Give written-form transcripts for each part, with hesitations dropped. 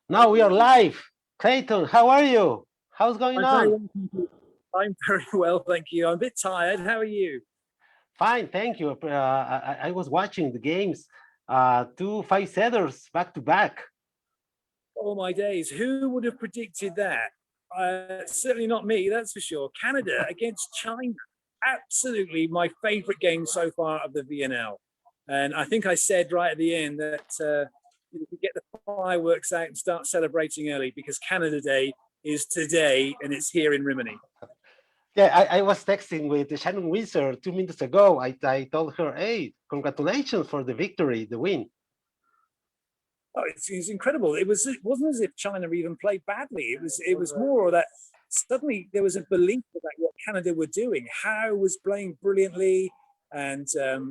Now we are live. Clayton, how are you? How's going on? I'm very well, thank you. I'm a bit tired. How are you? Fine, thank you. I was watching the games, 2 5-setters back to back. Oh my days, who would have predicted that? Certainly not me, that's for sure. Canada against China. Absolutely my favorite game so far of the VNL. And I think I said right at the end that you could get the fireworks out and start celebrating early because Canada Day is today and it's here in Rimini. Yeah, I was texting with Shannon Windsor 2 minutes ago. I told her, hey, congratulations for the victory, the win. Oh, it's incredible. It wasn't as if China even played badly. It was more that suddenly there was a belief about what Canada were doing. Howe was playing brilliantly, and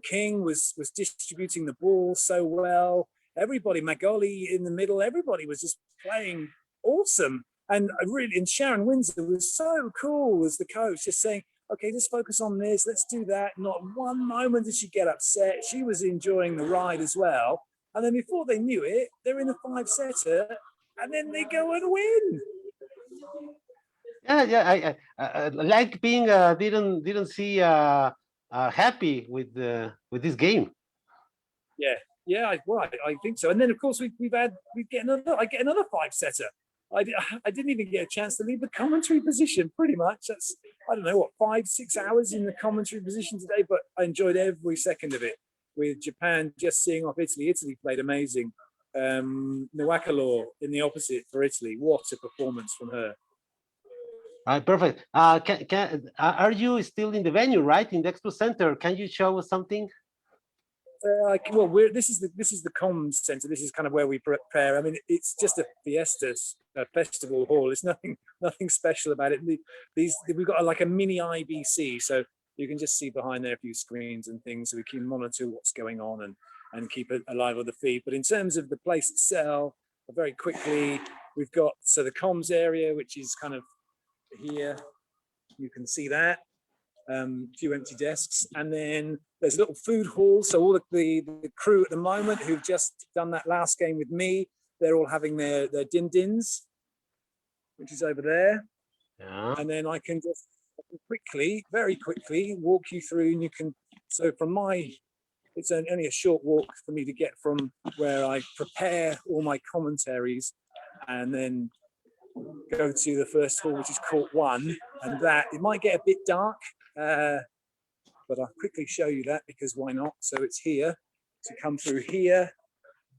King was distributing the ball so well. Everybody, Magoli in the middle, everybody was just playing awesome. And Sharon Windsor was so cool as the coach, just saying, okay, just focus on this, let's do that. Not one moment did she get upset. She was enjoying the ride as well. And then before they knew it, they're in a 5-setter, and then they go and win. Yeah. I like being didn't see happy with this game. Yeah. I think so. And then of course I get another 5-setter. I didn't even get a chance to leave the commentary position. Pretty much, that's I don't know what 5-6 hours in the commentary position today, but I enjoyed every second of it. With Japan just seeing off Italy. Italy played amazing. Nwakalo in the opposite for Italy. What a performance from her. Perfect. Are you still in the venue, right, in the Expo Center? Can you show us something? Well, this is the comms center. This is kind of where we prepare. I mean, it's just a festival hall. It's nothing special about it. We've got like a mini IBC, so you can just see behind there a few screens and things, so we can monitor what's going on and keep it alive on the feed. But in terms of the place itself, very quickly, we've got the comms area, which is kind of here. You can see that. A few empty desks, and then there's a little food hall. So all the crew at the moment who've just done that last game with me, they're all having their din-dins, which is over there. Yeah. And then I can just very quickly walk you through, and you can. So it's only a short walk for me to get from where I prepare all my commentaries, and then go to the first hall, which is court 1, and that it might get a bit dark. But I'll quickly show you that because why not? So it's here to come through here,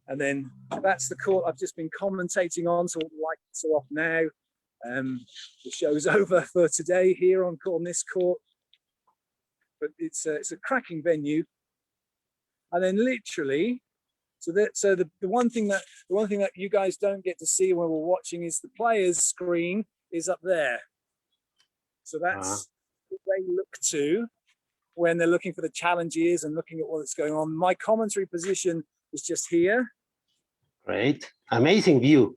and then that's the court I've just been commentating on. So all the lights are off now. The show's over for today here on this court, but it's a cracking venue. And then literally, the one thing that you guys don't get to see when we're watching is the players' screen is up there. So that's what they look to when they're looking for the challenges and looking at what's going on. My commentary position is just here. Great, amazing view.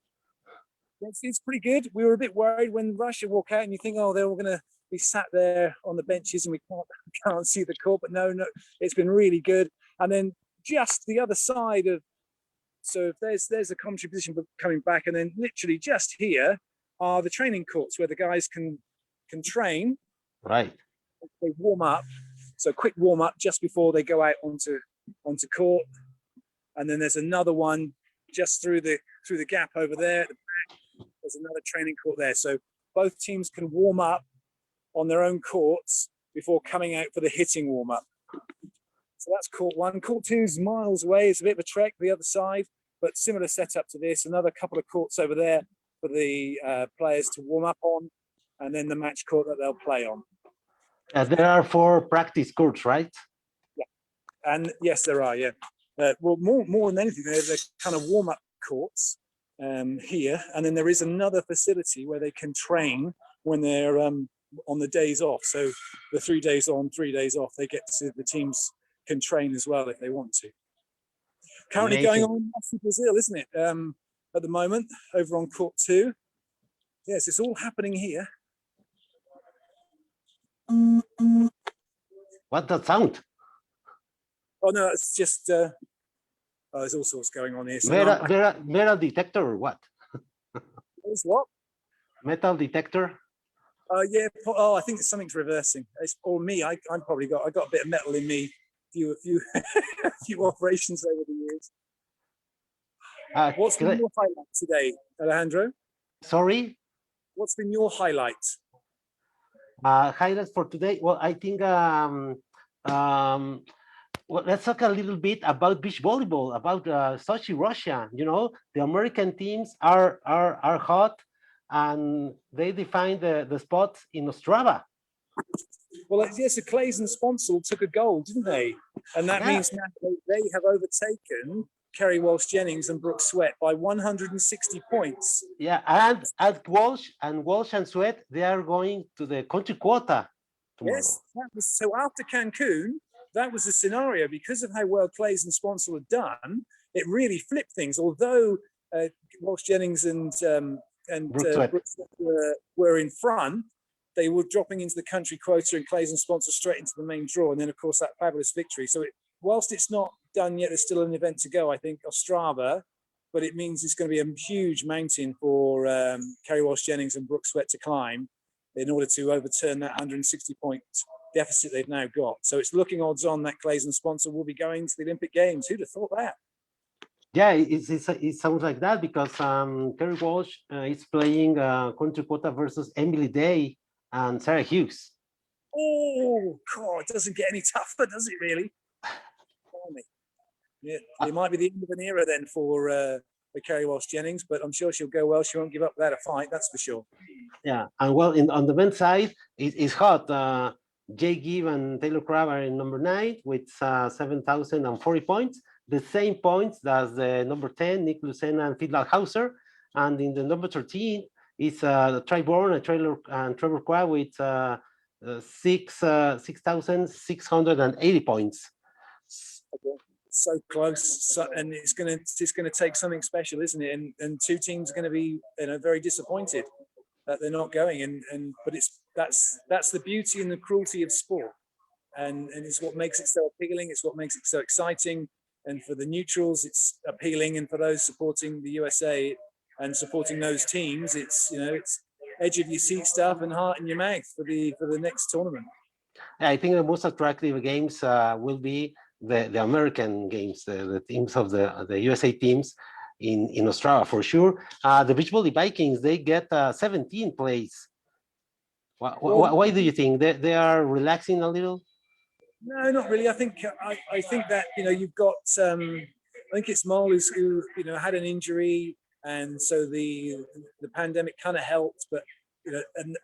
It's pretty good. We were a bit worried when Russia walk out and you think, oh, they're all going to be sat there on the benches and we can't see the court. But no, it's been really good. And then just the other side of, so if there's a commentary position coming back, and then literally just here are the training courts where the guys can train. Right. They warm up. So quick warm up just before they go out onto court. And then there's another one just through the gap over there at the back. There's another training court there. So both teams can warm up on their own courts before coming out for the hitting warm up. So that's court 1. Court 2 is miles away. It's a bit of a trek the other side, but similar setup to this. Another couple of courts over there for the players to warm up on, and then the match court that they'll play on. There are 4 practice courts, right? Yeah, and yes, there are. Yeah, well, more than anything, they're kind of warm-up courts here, and then there is another facility where they can train when they're on the days off. So the 3 days on, 3 days off, they get to the teams can train as well if they want to. Currently going on in Brazil, isn't it? At the moment, over on court 2. Yes, it's all happening here. What's that sound? Oh no, it's just there's all sorts going on here. So Metal detector or what? It's what? Metal detector? Yeah. Oh, I think something's reversing. Or me. I probably got a bit of metal in me. A few operations over the years. What's been your highlight today, Alejandro? Sorry? What's been your highlight? Highlights for today? Well, I think well, let's talk a little bit about beach volleyball, about Sochi, Russia. You know, the American teams are hot, and they define the spots in Ostrava. Well, yes, so Clayton Lucas took a goal, didn't they? And that means now they have overtaken Kerry Walsh-Jennings and Brooke Sweat by 160 points. Yeah, and at Walsh and Sweat, they are going to the country quota tomorrow. Yes, so after Cancun, that was the scenario. Because of how well Clayton Lucas had done, it really flipped things. Although Walsh-Jennings and Brooke Sweat were in front, they were dropping into the country quota, and Clayton Lucas straight into the main draw. And then, of course, that fabulous victory. So whilst it's not done yet, there's still an event to go, I think, Ostrava, but it means it's going to be a huge mountain for Kerry Walsh-Jennings and Brooke Sweat to climb in order to overturn that 160-point deficit they've now got. So it's looking odds on that Clayton Lucas will be going to the Olympic Games. Who'd have thought that? Yeah, it sounds like that, because Kerry Walsh is playing country quota versus Emily Day and Sarah Hughes. Oh, God, it doesn't get any tougher, does it really? Yeah, it might be the end of an era then for Kerry Walsh-Jennings, but I'm sure she'll go well. She won't give up without a fight, that's for sure. Yeah, and well, on the men's side, it's hot. Jay Gibb and Taylor Crabb are in number 9 with 7,040 points, the same points as the number 10, Nick Lucena and Fidel Hauser. And in the number 13 is Trey Bourne and Trevor Crabb with 6,680 points. So close, and it's gonna take something special, isn't it? And two teams are going to be, very disappointed that they're not going. But that's the beauty and the cruelty of sport, and it's what makes it so appealing. It's what makes it so exciting. And for the neutrals, it's appealing, and for those supporting the USA and supporting those teams, it's edge of your seat stuff and heart in your mouth for the next tournament. Yeah, I think the most attractive games will be the American games, the teams of the USA teams in Australia for sure. The beach volley Vikings, they get 17th place. Why do you think they are relaxing a little? No, not really. I think that you've got I think it's Marley's who had an injury, and so the pandemic kind of helped. But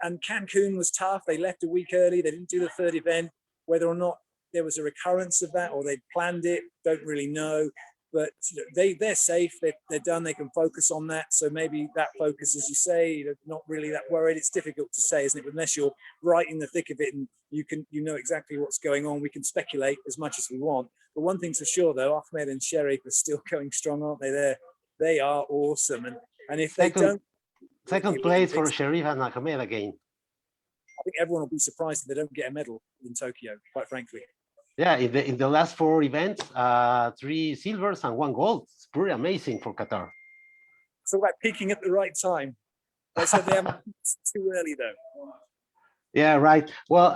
and Cancun was tough. They left a week early. They didn't do the third event. Whether or not there was a recurrence of that or they planned it, don't really know. But they're safe. They're done. They can focus on that. So maybe that focus, as you say, not really that worried. It's difficult to say, isn't it? Unless you're right in the thick of it and you know exactly what's going on. We can speculate as much as we want. But one thing's for sure, though, Ahmed and Sherif are still going strong, aren't they? They are awesome. And if they don't, second place for Sherif and Ahmed again. I think everyone will be surprised if they don't get a medal in Tokyo, quite frankly. Yeah, in the last 4 events, 3 silvers and 1 gold. It's pretty amazing for Qatar. It's all about peaking at the right time. Let's hope they haven't too early, though. Yeah, right. Well,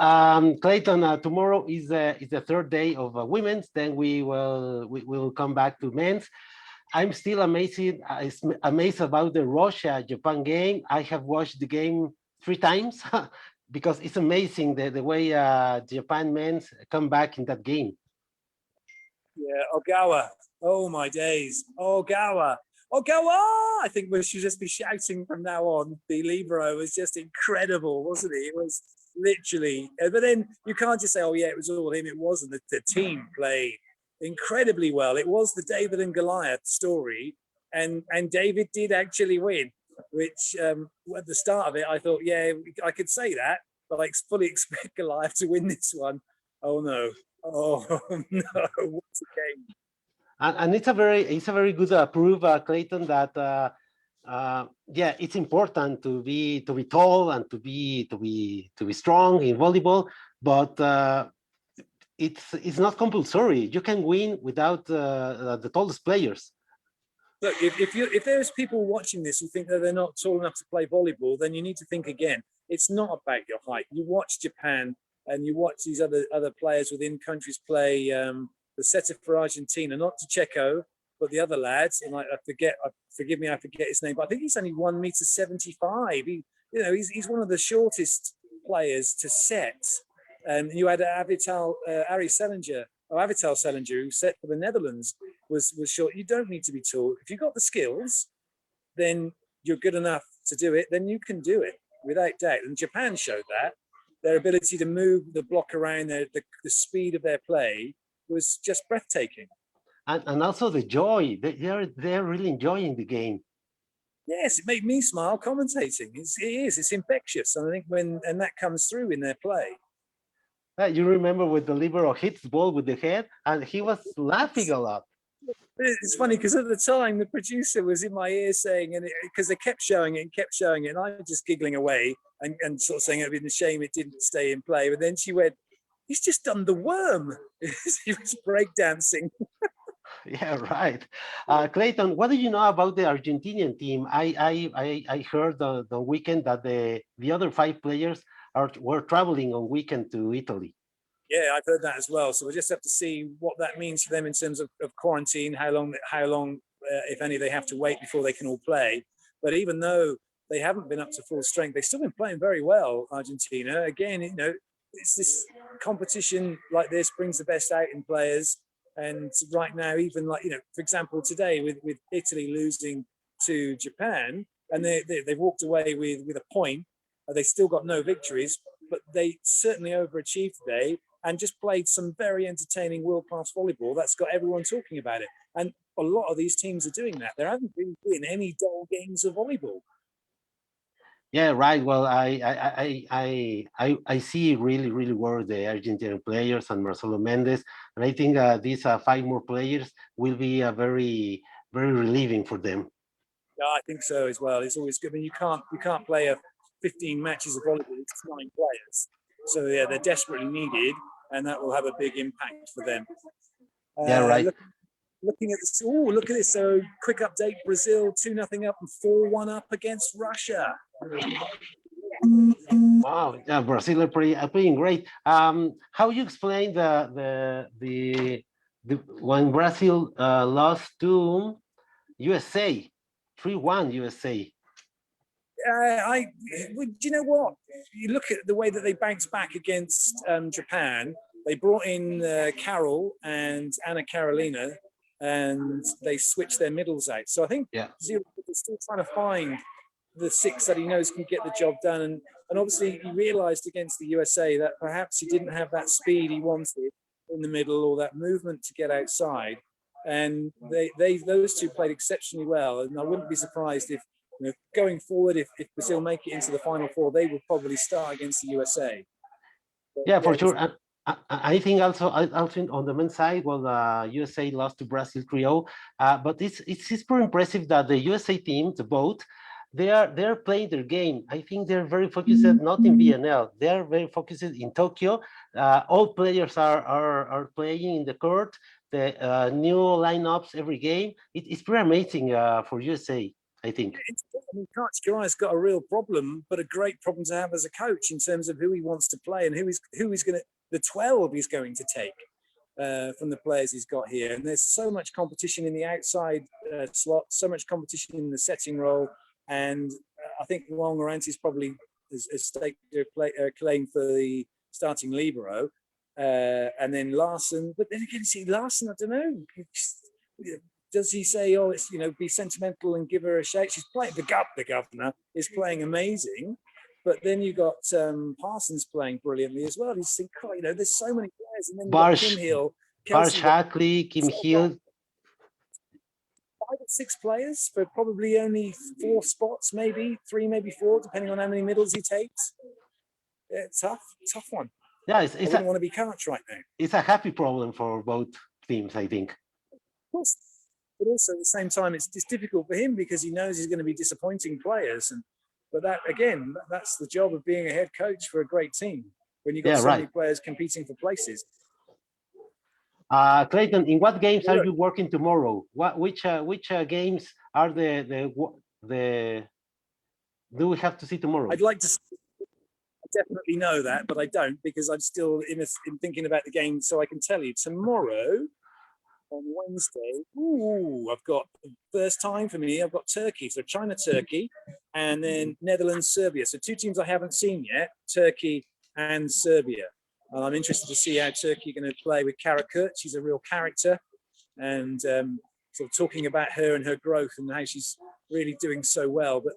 Clayton, tomorrow is the 3rd day of women's. Then we will come back to men's. I'm still amazed about the Russia-Japan game. I have watched the game 3 times. Because it's amazing the way Japan men come back in that game. Yeah, Ogawa. Oh my days. Ogawa. I think we should just be shouting from now on. The libero was just incredible, wasn't it? It was literally. But then you can't just say, oh yeah, it was all him. It wasn't. The team played incredibly well. It was the David and Goliath story, and David did actually win. Which at the start of it, I thought, yeah, I could say that, but I fully expect Goliath to win this one. Oh no! Oh no! What a game! And it's a very good proof, Clayton, that yeah, it's important to be tall and to be strong in volleyball, but it's not compulsory. You can win without the tallest players. Look, if there's people watching this who think that they're not tall enough to play volleyball, then you need to think again. It's not about your height. You watch Japan and you watch these other players within countries play. The setter for Argentina, not to Checo, but the other lads. And I forget. Forgive me, I forget his name. But I think he's only 1.75 meters. He's one of the shortest players to set. And you had Avital Selinger, who set for the Netherlands, was short. You don't need to be tall. If you've got the skills, then you're good enough to do it. Then you can do it without doubt. And Japan showed that. Their ability to move the block around, the speed of their play was just breathtaking. And also the joy. They're really enjoying the game. Yes, it made me smile commentating. It's infectious. And I think and that comes through in their play. You remember when the libero hits the ball with the head, and he was laughing a lot. It's funny because at the time the producer was in my ear saying, and because they kept showing it, and I was just giggling away and sort of saying it'd been a shame it didn't stay in play. But then she went, "He's just done the worm." He was breakdancing. Yeah, right. Clayton, what do you know about the Argentinian team? I heard the weekend that the other 5 players were traveling on weekend to Italy. Yeah, I've heard that as well. So we'll just have to see what that means for them in terms of quarantine, how long, if any, they have to wait before they can all play. But even though they haven't been up to full strength, they've still been playing very well, Argentina. Again, it's this competition like this brings the best out in players. And right now, even for example, today with Italy losing to Japan, and they've walked away with a point, they still got no victories, but they certainly overachieved today and just played some very entertaining world-class volleyball that's got everyone talking about it. And a lot of these teams are doing that. There haven't been any dull games of volleyball. Yeah, right. Well, I see really well the Argentine players and Marcelo Mendes, and I think these 5 more players will be very relieving for them. Yeah, I think so as well. It's always good. I mean, you can't play 15 matches of volleyball with 9 players. So yeah, they're desperately needed, and that will have a big impact for them. Yeah, right. Looking at this, look at this. So quick update: Brazil 2-0 up and 4-1 up against Russia. Wow, yeah, Brazil are playing great. How you explain the when Brazil lost to USA, 3-1 USA? Do you know what? You look at the way that they bounced back against Japan. They brought in Carol and Anna Carolina, and they switched their middles out. So I think Zero is still trying to find the 6 that he knows can get the job done. And obviously he realized against the USA that perhaps he didn't have that speed he wanted in the middle or that movement to get outside. And those 2 played exceptionally well. And I wouldn't be surprised if, going forward, if Brazil make it into the Final 4, they will probably start against the USA. But, yeah, for sure. I think also on the men's side, well, USA lost to Brazil 3-0, but it's pretty impressive that the USA team, the both, they're playing their game. I think they're very focused not in BNL. They're very focused in Tokyo. All players are playing in the court. The new lineups every game. It's pretty amazing for USA. I think. Coach Guy's got a real problem, but a great problem to have as a coach in terms of who he wants to play and who he's going to, the 12 he's going to take from the players he's got here. And there's so much competition in the outside slot, so much competition in the setting role. And I think Juan Morantes probably has staked a claim for the starting libero. And then Larson, but then again, see, Larson, I don't know. Does he say, "Oh, it's be sentimental and give her a shake"? She's playing the governor is playing amazing, but then you got Parsons playing brilliantly as well. You think, oh, there's so many players, and then Kim Hill, Shackley, Kim Hill, 5 or 6 players for probably only 4 spots, maybe 3, maybe 4, depending on how many middles he takes. Yeah, tough one. Yeah, I wouldn't want to be coach right now. It's a happy problem for both teams, I think. Of course. But also at the same time, it's difficult for him because he knows he's going to be disappointing players. But that, again, that's the job of being a head coach for a great team when you've got so many players competing for places. Clayton, in what games are Sure. you working tomorrow? Which games are the do we have to see tomorrow? I'd like to definitely know that, but I don't, because I'm still in thinking about the game. So I can tell you tomorrow on Wednesday. Ooh, I've got first time for me. I've got Turkey, so China, Turkey, and then Netherlands, Serbia. So two teams I haven't seen yet: Turkey and Serbia. And I'm interested to see how Turkey are going to play with Kara Kurt. She's a real character, and sort of talking about her and her growth and how she's really doing so well. But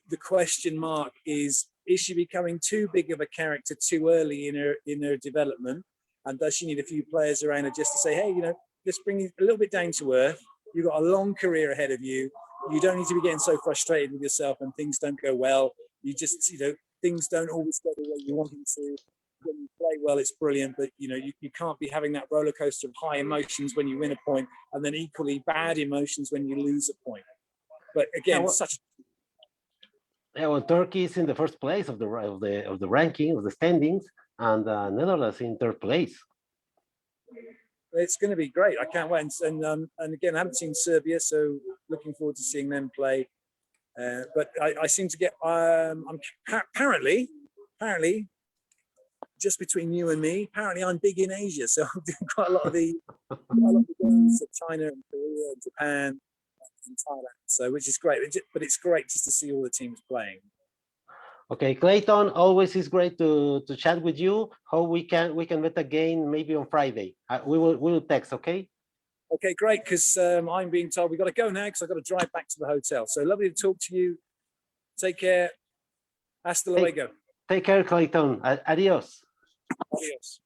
the question mark is she becoming too big of a character too early in her development? And does she need a few players around her just to say, hey, you know, let's bring you a little bit down to earth. You've got a long career ahead of you. You don't need to be getting so frustrated with yourself when things don't go well. You just, you know, things don't always go the way you want them to. When you play well, it's brilliant, but you know, you can't be having that roller coaster of high emotions when you win a point, and then equally bad emotions when you lose a point. But again, well, Turkey is in the first place of the ranking of the standings, and Netherlands in third place. It's going to be great. I can't wait. And again, I haven't seen Serbia, so looking forward to seeing them play. But I seem to get. I'm apparently, just between you and me, apparently I'm big in Asia, so I'm doing quite a lot of the games of China and Korea and Japan and Thailand. So which is great. But it's great just to see all the teams playing. Okay, Clayton, always is great to chat with you. How we can bet again maybe on Friday. We will text, okay? Okay, great, because I'm being told we've got to go now because I've got to drive back to the hotel. So lovely to talk to you. Take care. Hasta luego. Take care, Clayton. Adios. Adios.